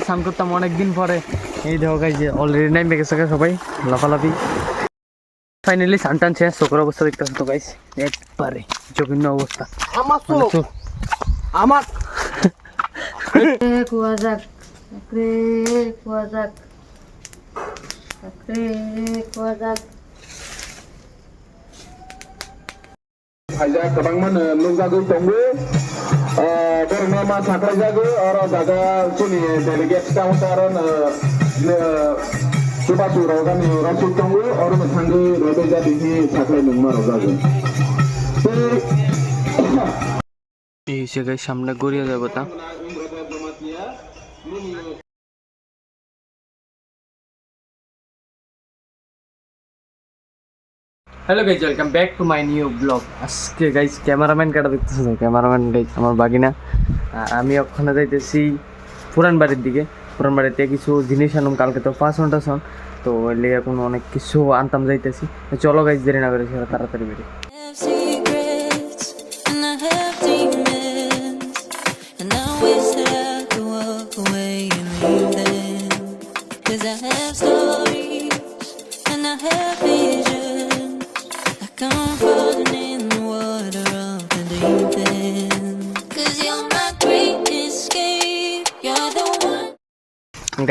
স্নান করতাম অনেকদিন পরে। এই দেখো গাইস যে অলরেডি নাইমে গেছে সবাই লাফালাফি। ফাইনালি সানটান শেষ, চোখের অবস্থা দেখতেছো তো গাইস, একবারে জঘন্য অবস্থা। আমার চোখ আমার কুয়া যাক রে কুয়া যাক রে kuah jak Aja kadang mana nunggu tunggu karena mah sakra jago orang jaga sini delegate kamu saran coba suruh kami orang tunggu orang tanggu roda jadi ni sakra nunggu roda jago এই জায়গায় সামনে গড়িয়ে যাবো তা। Hello guys, welcome back to my new blog. আজকে guys cameraman কাটা দেখতেছে, cameraman guys আমার বাগিনা। আমি ওখানে যাইতেছি পুরান বাড়ির দিকে। পুরান বাড়িতে কিছু জিনিস আনুম, কালকে তো ফার্স্ট টাসন, তো ওই লেগে এখন অনেক কিছু আনতাম যাইতেছি। চলো গাইজ, দেরি না করে সেটা তাড়াতাড়ি বেরিয়ে।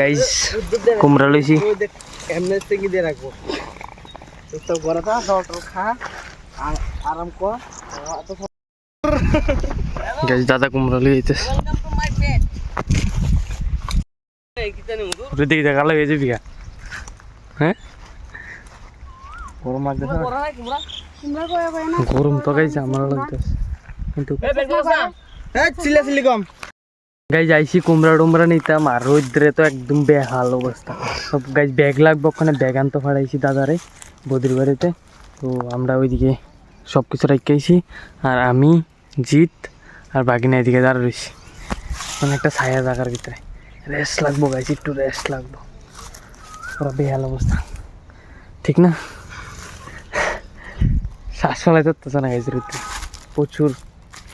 গাইজ কুমড়া লইছি, গাইজ দাদা কুমড়া লই যাইতেছে। দিকে দেখালে হয়ে যাবি। হ্যাঁ গরম লাগতেছে, গরম তো গাইজ আমার লাগতেছে কিন্তু গাইজ আইসি কুমড়া টুমড়া নিতাম, আর রোদ্রে তো একদম বেহাল অবস্থা। সব গাইজ ব্যাগ লাগবে, ওখানে ব্যাগ আনতে পাঠাইছি দাদারে বদির বাড়িতে। তো আমরা ওইদিকে সব কিছু রেখেছি, আর আমি জিত আর বাগিনা এদিকে দাঁড়া রয়েছি মানে একটা ছায়া জায়গার ভিতরে। রেস্ট লাগবো গাইজ, একটু রেস্ট লাগবো, পুরো বেহাল অবস্থা, ঠিক না? শ্বাস ফেলাই ধরতেছে না গাইজ, রোদ্রে প্রচুর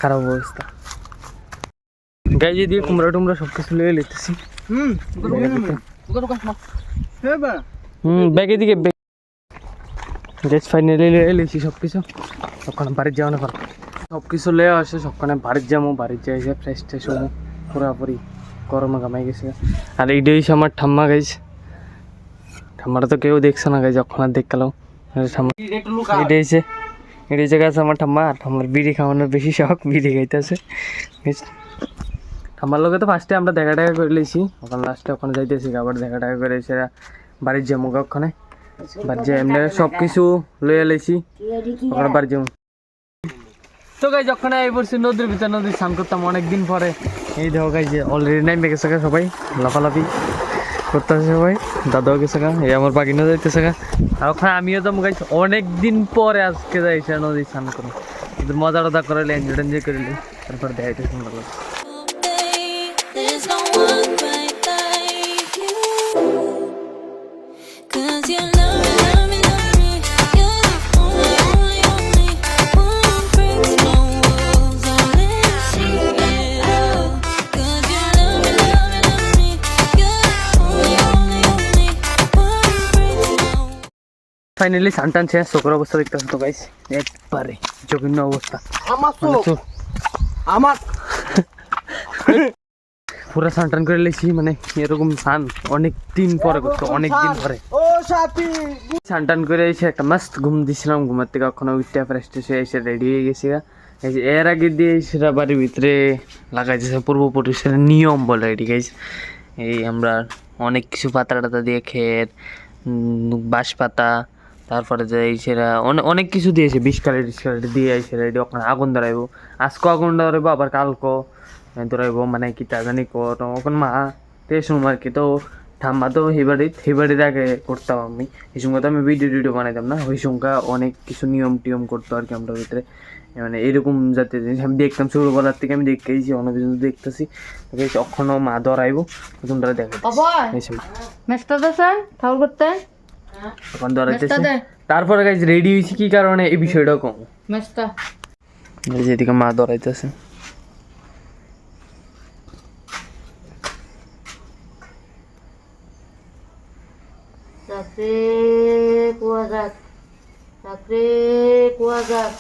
খারাপ অবস্থা। গাইজ দিয়ে কুমড়া টুমড়া সব কিছু লিয়ে লিতেছি ব্যাগে দিকে। গাইজ ফাইনালি লিয়ে লিছি সব কিছু, ওখানে বাড়ির যাওয়ানো পারবো। সব কিছু লিয়ে আসে, সবখানে বাড়ির যাবো, বাড়ির যাই ফ্রেশ ট্রেশ হবো, পুরাপুরি গরমে ঘামাই গেছে। আর এইটাই আমার ঠাম্মা গাইজ, ঠাম্মাটা তো কেউ দেখছে না গাইজ, ওখানে দেখলাম এটাইছে এটাইছে গাছ আমার ঠাম্মা। আর ঠাম্মার বিড়ি খাওয়ানোর বেশি শখ, বিড়ি খাইতেছে। আমার লোকে তো ফার্স্টে আমরা দেখা টাকা করে লিছি, ওখানে লাস্টে ওখানে যাইতেছি আবার দেখা টাকা করে এসে বাড়ির যাবো। ওখানে বাড়ির যাই এমনি সব কিছু লইয়া লাইছি, ওখানে বাড়ির যাবো। তো গাইজ ওখানে এই পড়ছি নদীর ভিতরে, নদীর স্নান করতাম অনেকদিন পরে। এই দেখো গাইজ যে অলরেডি নাইমে গেছে সবাই লাফালাফি করতেছে, সবাই দাদাও গেছে গা, এই আমার বাগিনা যাইতেছে গা। আর ওখানে আমিও তো গাইজ অনেকদিন পরে আজকে যাইছে নদীর স্নান করে, মজা টজা করে এনজয় টেনজয় করিলি, তারপর দেখাইতে সুন্দর লাগে। There's no one quite like you, 'cause you love me, love me, love me. You're the only, only, only one who breaks my walls. I'll never see it all, 'cause you love me, love me, love me. You're the only, only, only one who breaks my walls. Finally suntan শেষ, চোখের অবস্থা দেখতেছো তো guys, একবারে জঘন্য অবস্থা। আমার চোখ আমার পুরা সানটান করে লেছি, মানে এরকম সান অনেক দিন পরে করতো, অনেক দিন পরে সানটান করে এসে একটা মাস্ত ঘুম দিছিলাম। ঘুমার থেকে কখনো উঠতে ফ্রেশ ট্রেশ এসে রেডি হয়ে গেছি। এর আগে দিয়ে সেটা বাড়ির ভিতরে লাগাইছে পূর্বপুরুষের নিয়ম বলে এটি গাইজ। এই আমরা অনেক কিছু পাতা টাতা দিয়ে খের, বাঁশ পাতা, তারপরে যে সেরা অনেক কিছু দিয়েছে, বিস্কালেট দিয়ে এসে রেডি ওখানে আগুন ধরাইবো। আজকে আগুন ধরাইবো, আবার কালকে ধরাইবো, মানে কি তা জানি ওখানে মা টেশন আর কি। তো ঠাম্মা তো হেবাড়ির আগে করতাম আমি, এই সঙ্গে তো আমি ভিডিও বানাইতাম না, ওই সঙ্গে অনেক কিছু নিয়ম টিয়ম করতো আর কি আমরা ভিতরে। মানে এরকম জাতীয় জিনিস আমি দেখতাম ছোটোবেলার থেকে, আমি দেখতেছি অনেক কিছু দেখতেছি। কখনো মা ধরাইবো, তোমরা দেখাইতে তখন ধরাইতেছে। তারপরে গাইজ রেডি হয়েছি কি কারণে এই বিষয়টা কম, যেদিকে মা ধরাইতেছে। চাকরে কুয়া যাক, চাকরে কুয়া যাক।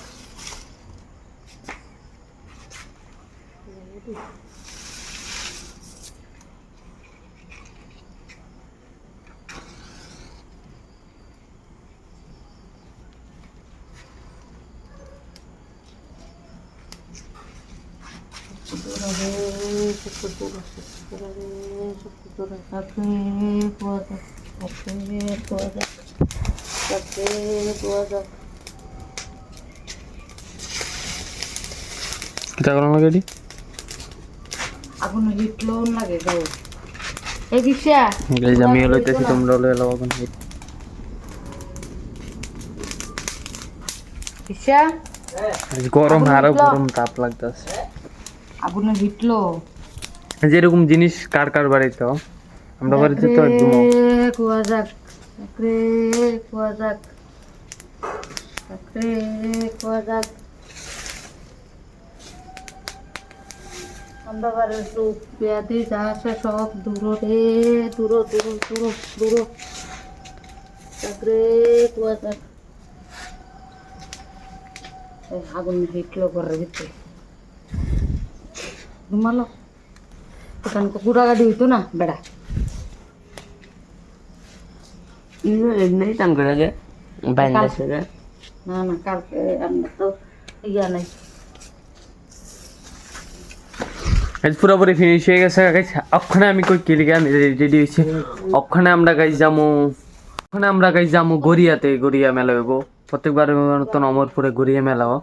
কিতা করার লাগে এটি? আগুন হিটলো লাগে যাও এই দিশা গাইজ আমি লইতেছি, তোমরা লইলাও এখন। দিশা আজ গরম, আরো গরম তাপ লাগতেছে। আগুন হিটলো যেরকম জিনিস কার কার বাড়িতে, আমরা বাড়িতে তো একদম কুয়া যাক, চাকরে কুয়া যাক, চাকরে কুয়া যাক। আমরা বাড়ির লোক ব্যাধি যা আছে সব দূর রে, দূর দূর দূর দূর। চাকরে কুয়া যাক। আগুন হিটলো ঘরের ভিতরে ঘুমালো। ওখানে কুকুরা গাড়ি হইতো না বেড়া, এমনি টান করে গে বাইন্দাছে গে। না না কালকে আমরা তো ইয়া নাই। আজ পুরোপুরি ফিনিশ হয়ে গেছে গাইজ। ওখানে আমি কই কিলি গান রেডি হয়েছে। ওখানে আমরা গাইজ যাবো, ওখানে আমরা গাইজ যাবো গড়িয়াতে। গড়িয়া মেলা হইব প্রত্যেকবারের মতন অমরপুরে গড়িয়া মেলা হয়।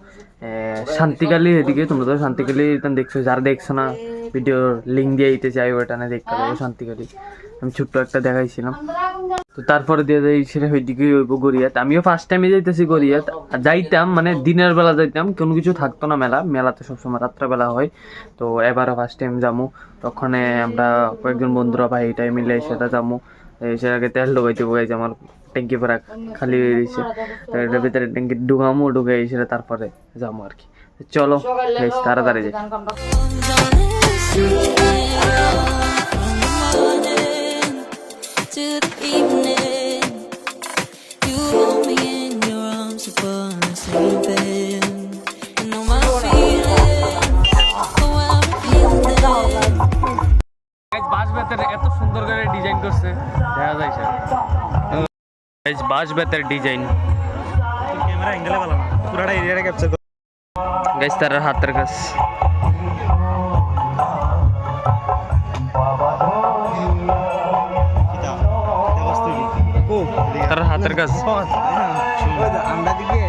শান্তিকালী এদিকে, তোমরা তো শান্তিকালী দেখছো, যারা দেখছো না ভিডিওর লিঙ্ক দিয়ে দিতে চাই, ওইটানে দেখতে পাবো শান্তিকালী। আমি ছোট্ট একটা দেখাইছিলাম। তো তারপরে দিয়ে যাই সেটা ওইদিকে হইব গড়িয়াত। আমিও ফার্স্ট টাইমে যাইতেছি গড়িয়াত। যাইতাম মানে দিনের বেলা যাইতাম, কোনো কিছু থাকতো না মেলাতে সবসময় রাত্রেবেলা হয়। তো এবারও ফার্স্ট টাইম যাবো। তখন আমরা কয়েকজন বন্ধুরা ভাই এটাই মিলে সেটা যাবো। সেটাকে আগে তেল ঢুকাইতে বইছে, আমার ট্যাঙ্কি ভরা খালি হয়ে গেছে। এটার ভিতরে ট্যাঙ্কি ঢুকাই সেটা তারপরে যাবো আর কি। চলো তাড়াতাড়ি যাই। To the evening, you hold me in your arms upon the sleeping. You know my feeling, oh I'm feeling. বাঁশ বেতের এত সুন্দর করে ডিজাইন করছে, দেখা যায় স্যার। বাঁশ বেতের ডিজাইন ক্যামেরা অ্যাঙ্গেলে ভালো না, পুরাটা এরিয়াটা ক্যাপচার করে। গাইজ তার হাতের কাজ, তার হাতের কাজ। আমরা দিকে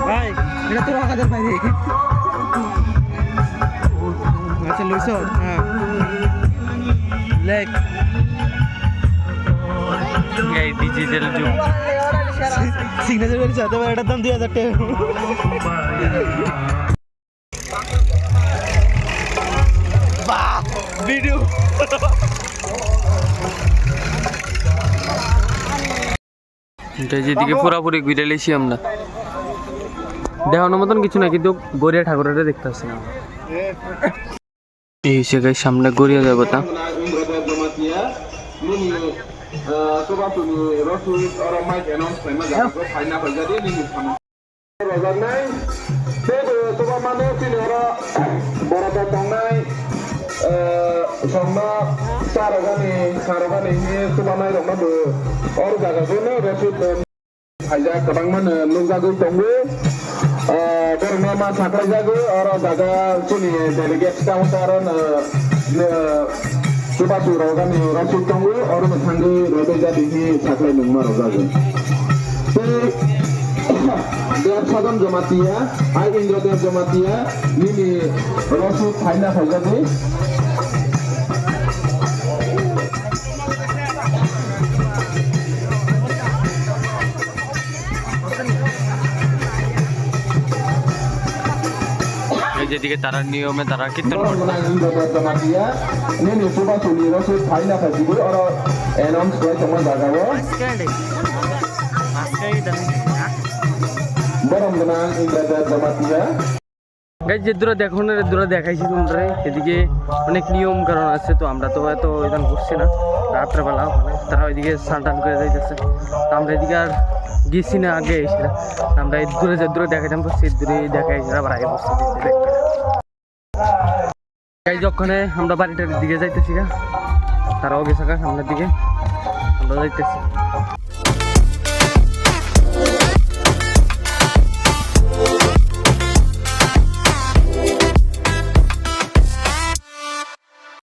ভাই এটা তো রাখাদের বাইরে। আচ্ছা লইছ, হ্যাঁ লেগ এই ডিজিটাল যুগ। সিগনেচার করে চাতে পারে, এটার দাম 2000 টাকা। ভিডিও যেদিকে পুরাপুরি ঘুরে লেছি আমরা, দেখানোর মতন কিছু না, কিন্তু গড়িয়া ঠাকুরের দেখতে আসছি না। এই জায়গায় সামনে গড়িয়া যাবো তা Haja kabang mana nunggagu tunggu karena mas sakra jago orang jaga sini delegate kamu taran coba suruh kan rasul tunggu orang tanggu roda jadi ini sakra nungma roda. Dia sadam jamatia, ai Indra dia jamatia, ini rasul China saja ni. যেদিকে তারা নিয়মে তারা কীর্তন Orang করে menang ibadat kematian. Ini nih coba suli rasul Thailand kasih gue orang enam sekolah cuma jagawa. Orang menang ibadat kematian. Guys যে দূরে দেখানোর দূরে দেখাইছি তোমরা এদিকে অনেক নিয়ম কারণ আছে তো আমরা তো এত ওইখান করছি না রাত্রেবেলা ওখানে তারা ওইদিকে স্নান টান করে যাইতেছে তো আমরা এদিকে আর গেছি না আগে এসে আমরা এই দূরে যে দূরে দেখাইতাম তো সেই দূরে দেখাইছি আবার আগে বসতে গাইজ ওখানে আমরা বাড়িটার দিকে যাইতেছি গা তারাও গেছে গা সামনের দিকে আমরা যাইতেছি